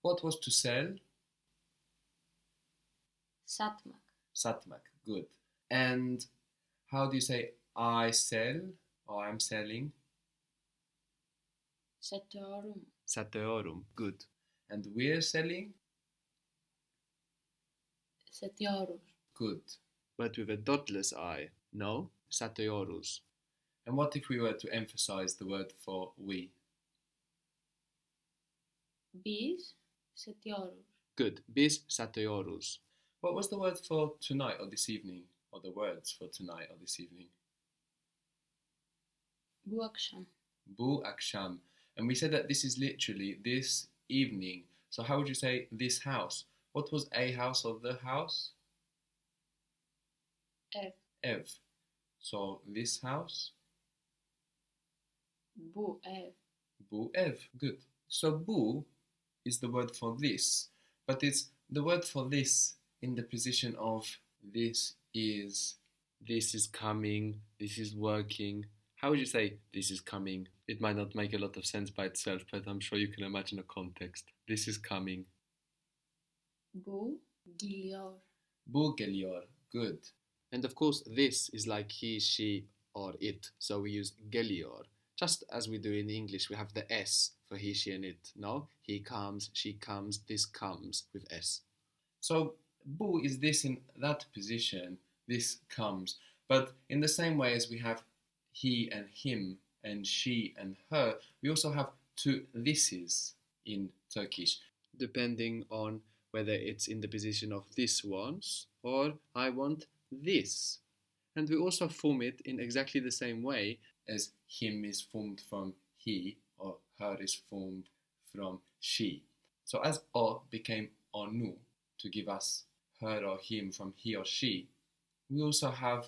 What was to sell? Satmak. Satmak. Good. And how do you say I sell or I'm selling? Satıyorum. Satıyorum. Good. And we're selling? Satıyoruz. Good. But with a dotless I. No? Satıyoruz. And what if we were to emphasize the word for we? Biz satıyoruz. Good. Biz satıyoruz. What was the word for tonight or this evening? Or the words for tonight or this evening? Bu akşam. Bu akşam. And we said that this is literally this evening. So how would you say this house? What was a house or the house? Ev. Ev. So this house? Bu ev. Bu ev. Good. So bu is the word for this, but it's the word for this in the position of this is coming, this is working. How would you say this is coming? It might not make a lot of sense by itself, but I'm sure you can imagine a context. This is coming. Bu geliyor. Bu geliyor. Good. And of course, this is like he, she, or it. So we use geliyor. Just as we do in English, we have the S for he, she, and it. No? He comes, she comes, this comes with S. So bu is this in that position, this comes. But in the same way as we have he and him and she and her, we also have two thises in Turkish, depending on whether it's in the position of this wants or I want this. And we also form it in exactly the same way as him is formed from he or her is formed from she. So as o became onu to give us her or him from he or she, we also have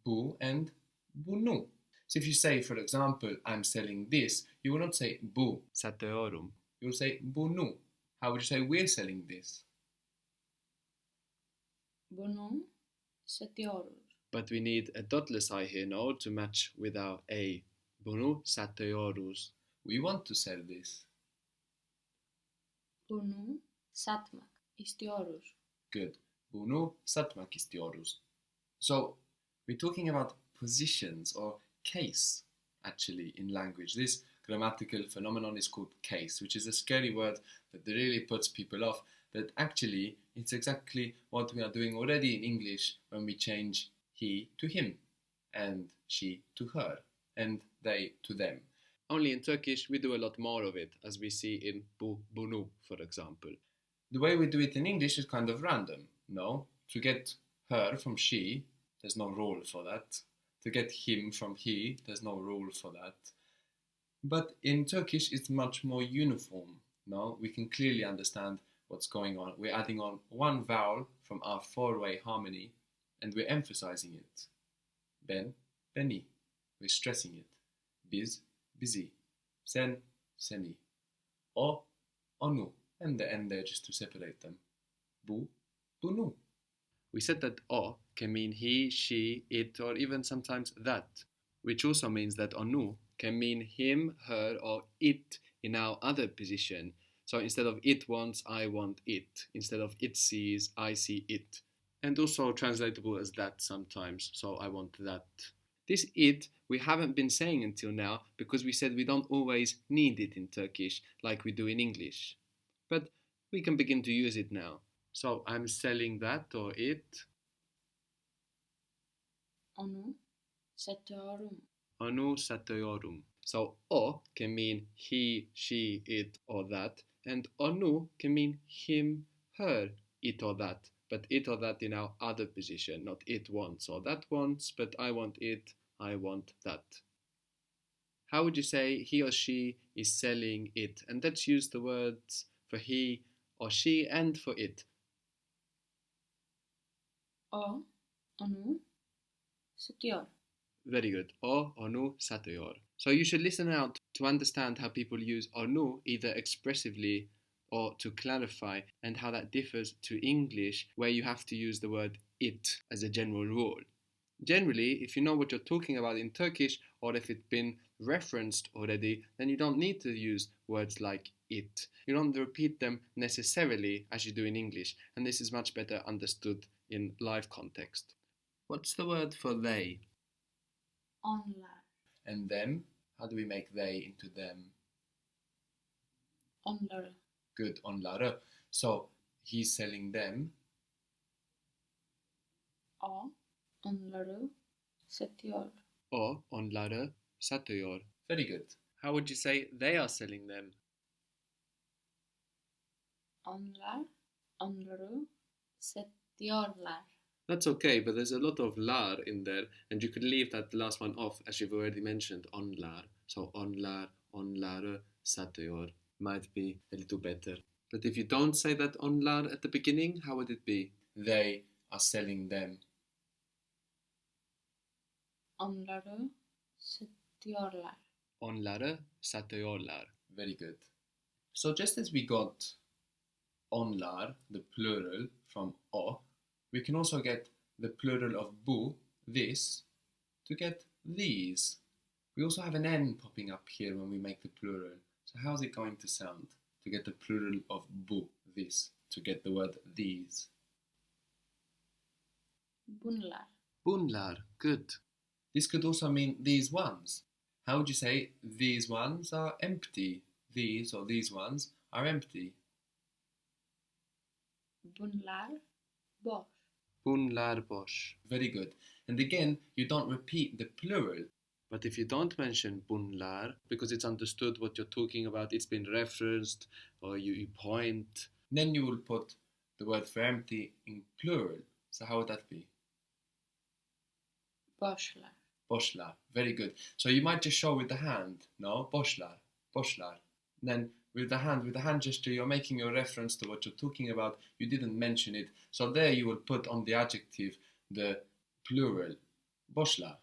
bu and bunu. So if you say, for example, I'm selling this, you will not say bu satıyorum. You will say bunu. How would you say we're selling this? Bunu satıyoruz. But we need a dotless I here now to match with our A. Bunu satıyoruz. We want to sell this. Bunu satmak istiyoruz. Good. Bunu satmak istiyoruz. So we're talking about positions or case actually in language. This grammatical phenomenon is called case, which is a scary word that really puts people off. But actually, it's exactly what we are doing already in English when we change he to him, and she to her, and they to them. Only in Turkish we do a lot more of it, as we see in bu, bunu, for example. The way we do it in English is kind of random, no? To get her from she, there's no rule for that. To get him from he, there's no rule for that. But in Turkish it's much more uniform, no? We can clearly understand what's going on. We're adding on one vowel from our four-way harmony, and we're emphasizing it. Ben, beni. We're stressing it. Biz, bizi. Sen, seni. O, onu. And the end there just to separate them. Bu, bunu. We said that o can mean he, she, it, or even sometimes that, which also means that onu can mean him, her, or it in our other position. So instead of it wants, I want it. Instead of it sees, I see it. And also translatable as that sometimes, so I want that. This it we haven't been saying until now because we said we don't always need it in Turkish like we do in English. But we can begin to use it now. So I'm selling that or it. Onu satıyorum. Onu satıyorum. So o can mean he, she, it, or that, and onu can mean him, her, it or that. But it or that in our other position, not it wants or that wants, but I want it, I want that. How would you say he or she is selling it? And let's use the words for he or she and for it. O onu satıyor. Very good. O onu satıyor. So you should listen out to understand how people use onu either expressively or to clarify, and how that differs to English, where you have to use the word it as a general rule. Generally, if you know what you're talking about in Turkish, or if it's been referenced already, then you don't need to use words like it. You don't repeat them necessarily as you do in English, and this is much better understood in live context. What's the word for they? Onlar. And them? How do we make they into them? Onları. Good, onları. So he's selling them. O onları satıyor. O onları satıyor. Very good. How would you say they are selling them? Onlar onları satıyorlar. That's okay, but there's a lot of lar in there, and you could leave that last one off, as you've already mentioned, onlar. So onlar, onları satıyor might be a little better. But if you don't say that onlar at the beginning, how would it be? They are selling them. Onları satıyorlar. Onları satıyorlar. Very good. So just as we got onlar, the plural, from o, we can also get the plural of bu, this, to get these. We also have an N popping up here when we make the plural. So how's it going to sound to get the plural of bu, this, to get the word these? Bunlar. Bunlar, good. This could also mean these ones. How would you say these ones are empty? These or these ones are empty. Bunlar boş. Bunlar boş. Very good. And again, you don't repeat the plural. But if you don't mention bunlar, because it's understood what you're talking about, it's been referenced, or you point, then you will put the word for empty in plural. So how would that be? Boşlar. Boşlar. Very good. So you might just show with the hand, no? Boşlar. Boşlar. Then with the hand gesture, you're making a reference to what you're talking about. You didn't mention it. So there you will put on the adjective the plural. Boşlar.